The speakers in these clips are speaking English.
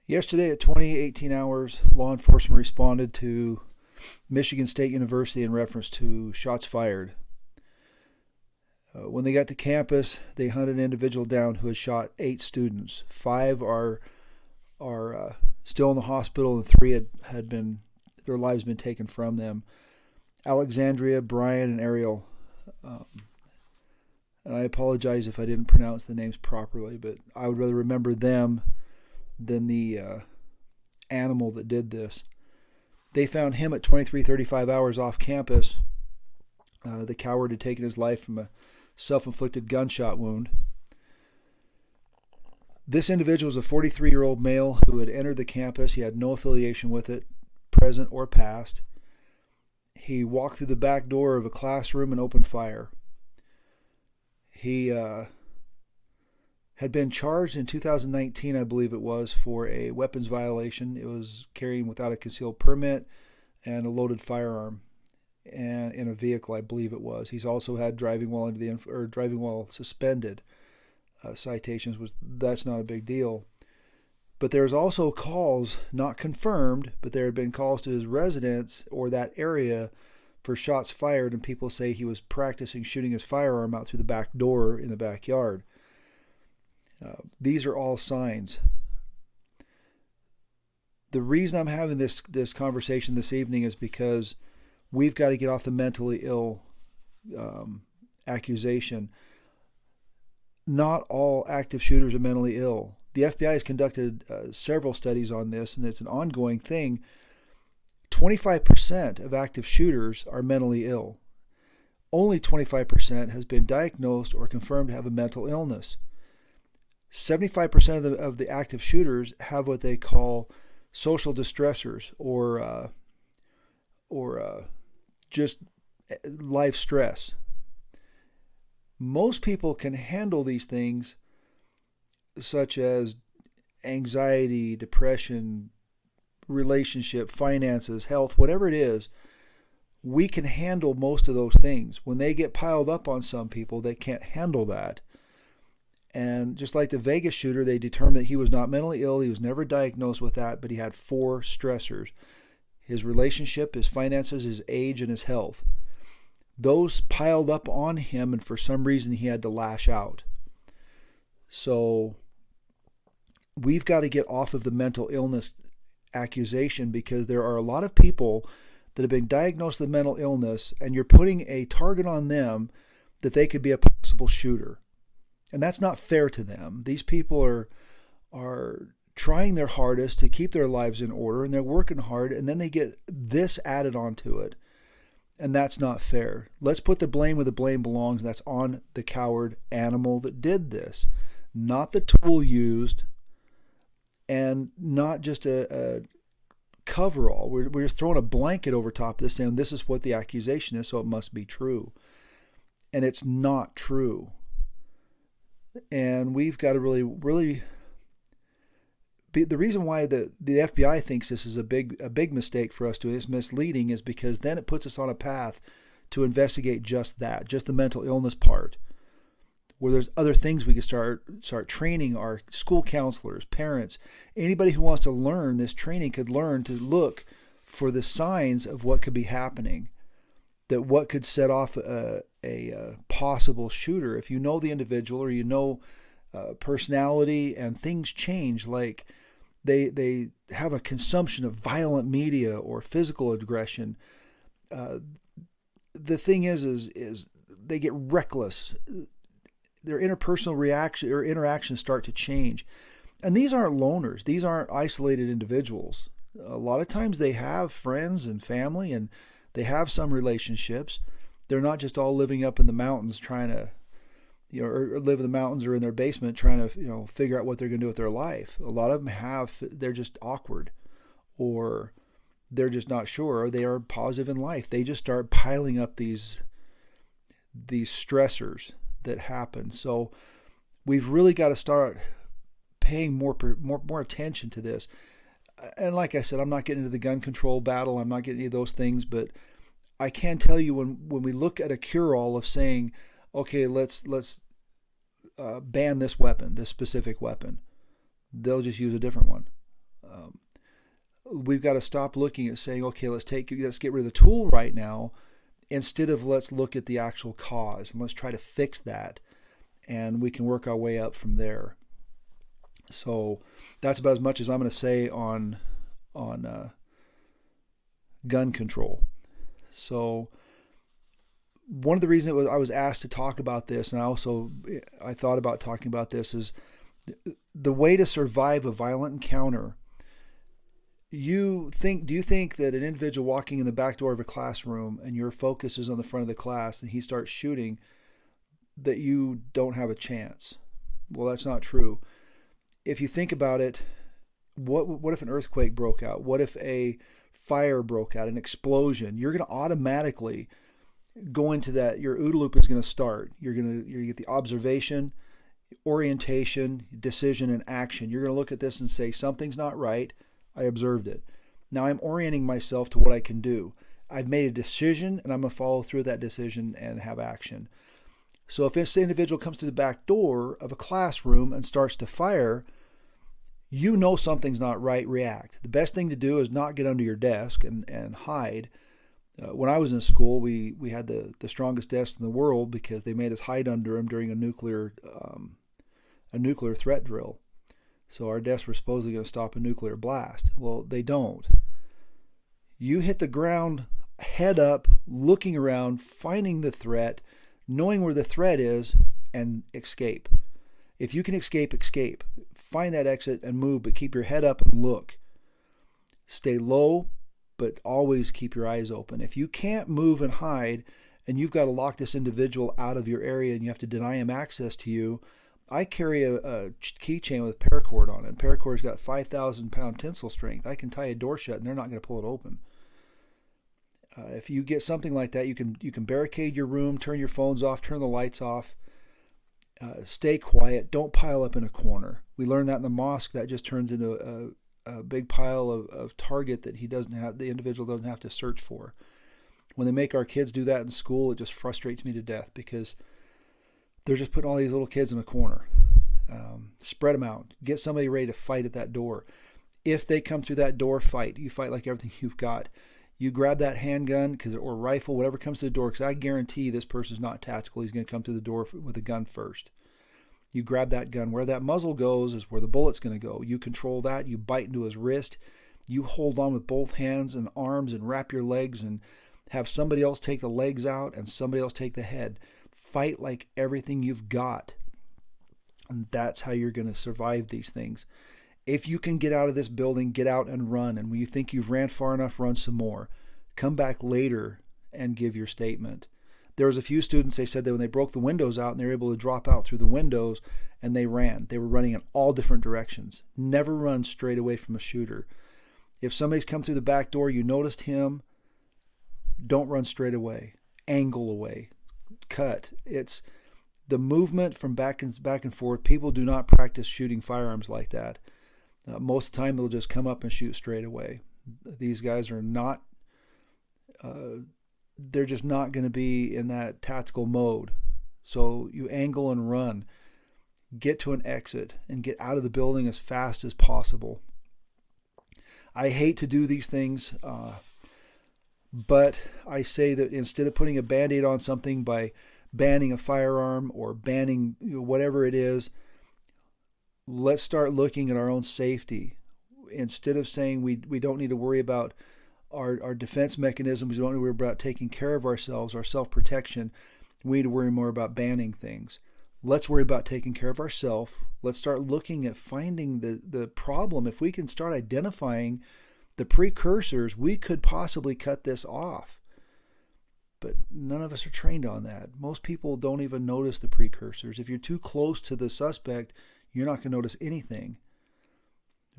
Yesterday at 2018 hours, law enforcement responded to Michigan State University in reference to shots fired. When they got to campus, they hunted an individual down who had shot 8 students. 5 are still in the hospital, and 3 had been their lives been taken from them. Alexandria, Brian, and Ariel. And I apologize if I didn't pronounce the names properly, but I would rather remember them than the animal that did this. They found him at 23:35 hours off campus. The coward had taken his life from a self-inflicted gunshot wound. This individual was a 43-year-old male who had entered the campus. He had no affiliation with it, present or past. He walked through the back door of a classroom and opened fire. He had been charged in 2019, I believe it was, for a weapons violation. It was carrying without a concealed permit and a loaded firearm, and in a vehicle, I believe it was. He's also had driving while suspended citations. That's not a big deal. But there's also calls, not confirmed, but there had been calls to his residence or that area for shots fired, and people say he was practicing shooting his firearm out through the back door in the backyard. These are all signs. The reason I'm having this conversation this evening is because we've got to get off the mentally ill accusation. Not all active shooters are mentally ill. The FBI has conducted several studies on this, and it's an ongoing thing. 25% of active shooters are mentally ill. Only 25% has been diagnosed or confirmed to have a mental illness. 75% of the active shooters have what they call social distressors or just life stress. Most people can handle these things, such as anxiety, depression, relationship, finances, health, whatever it is. We can handle most of those things. When they get piled up on some people, they can't handle that. And just like the Vegas shooter, they determined that he was not mentally ill. He was never diagnosed with that, but he had 4 stressors: his relationship, his finances, his age, and his health. Those piled up on him, and for some reason he had to lash out. So we've got to get off of the mental illness accusation, because there are a lot of people that have been diagnosed with mental illness, and you're putting a target on them that they could be a possible shooter. And that's not fair to them. These people are trying their hardest to keep their lives in order, and they're working hard, and then they get this added onto it. And that's not fair. Let's put the blame where the blame belongs. That's on the coward animal that did this, not the tool used, and not just a coverall. We're just throwing a blanket over top of this, saying this is what the accusation is, so it must be true. And it's not true. And we've got to really be, the reason why the FBI thinks this is a big mistake for us to is misleading, is because then it puts us on a path to investigate just that, just the mental illness part, where there's other things we could start training our school counselors, parents, anybody who wants to learn this training could learn to look for the signs of what could be happening, that what could set off a possible shooter. If you know the individual, or you know personality, and things change, like they have a consumption of violent media or physical aggression. The thing is they get reckless. Their interpersonal reaction or interactions start to change. And these aren't loners. These aren't isolated individuals. A lot of times they have friends and family, and they have some relationships. They're not just all living up in the mountains trying to, or live in the mountains or in their basement trying to, figure out what they're going to do with their life. A lot of them they're just awkward, or they're just not sure, or they are positive in life. They just start piling up these stressors that happen. So we've really got to start paying more attention to this. And like I said, I'm not getting into the gun control battle. I'm not getting any of those things, but I can tell you when we look at a cure-all of saying, okay, let's ban this weapon, this specific weapon, they'll just use a different one. Um, we've got to stop looking at saying, okay, let's get rid of the tool right now, instead of let's look at the actual cause and let's try to fix that, and we can work our way up from there. So that's about as much as I'm going to say on gun control. So one of the reasons I was asked to talk about this, and I thought about talking about this, is the way to survive a violent encounter. Do you think that an individual walking in the back door of a classroom and your focus is on the front of the class and he starts shooting, that you don't have a chance? Well, that's not true. If you think about it, what if an earthquake broke out? What if a fire broke out, an explosion? You're going to automatically go into that. Your OODA loop is going to start. You're going to get the observation, orientation, decision, and action. You're going to look at this and say, something's not right. I observed it. Now I'm orienting myself to what I can do. I've made a decision, and I'm going to follow through that decision and have action. So if this individual comes to the back door of a classroom and starts to fire, you know something's not right, react. The best thing to do is not get under your desk and hide. When I was in school, we had the strongest desks in the world because they made us hide under them during a nuclear threat drill. So our desks were supposedly going to stop a nuclear blast. Well, they don't. You hit the ground, head up, looking around, finding the threat, knowing where the threat is, and escape. If you can escape, escape. Find that exit and move, but keep your head up and look. Stay low, but always keep your eyes open. If you can't move and hide, and you've got to lock this individual out of your area and you have to deny him access to you, I carry a keychain with paracord on it. And paracord's got 5,000 pound tensile strength. I can tie a door shut and they're not going to pull it open. If you get something like that, you can barricade your room, turn your phones off, turn the lights off, stay quiet, don't pile up in a corner. We learned that in the mosque. That just turns into a big pile of target that the individual doesn't have to search for. When they make our kids do that in school, it just frustrates me to death because they're just putting all these little kids in a corner. Spread them out. Get somebody ready to fight at that door. If they come through that door, fight. You fight like everything you've got. You grab that handgun or rifle, whatever comes to the door, because I guarantee this person's not tactical. He's going to come through the door with a gun first. You grab that gun. Where that muzzle goes is where the bullet's going to go. You control that. You bite into his wrist. You hold on with both hands and arms and wrap your legs and have somebody else take the legs out and somebody else take the head. Fight like everything you've got. And that's how you're going to survive these things. If you can get out of this building, get out and run. And when you think you've ran far enough, run some more. Come back later and give your statement. There was a few students, they said that when they broke the windows out and they were able to drop out through the windows and they ran. They were running in all different directions. Never run straight away from a shooter. If somebody's come through the back door, you noticed him, don't run straight away. Angle away. Cut. It's the movement from back and forth. People do not practice shooting firearms like that. Most of the time, they'll just come up and shoot straight away. These guys are not, they're just not going to be in that tactical mode. So you angle and run. Get to an exit and get out of the building as fast as possible. I hate to do these things, but I say that instead of putting a Band-Aid on something by banning a firearm or banning whatever it is, let's start looking at our own safety. Instead of saying we don't need to worry about our defense mechanisms, we don't need to worry about taking care of ourselves, our self-protection, we need to worry more about banning things. Let's worry about taking care of ourselves. Let's start looking at finding the problem. If we can start identifying the precursors, we could possibly cut this off. But none of us are trained on that. Most people don't even notice the precursors. If you're too close to the suspect, you're not going to notice anything.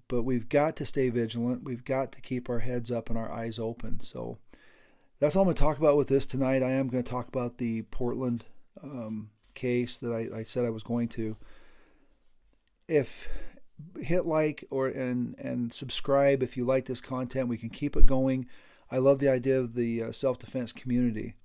But we've got to stay vigilant. We've got to keep our heads up and our eyes open. So that's all I'm going to talk about with this tonight. I am going to talk about the Portland case that I said I was going to. If hit like and subscribe if you like this content. We can keep it going. I love the idea of the self-defense community.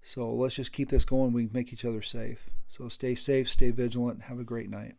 So let's just keep this going. We can make each other safe. So stay safe, stay vigilant, have a great night.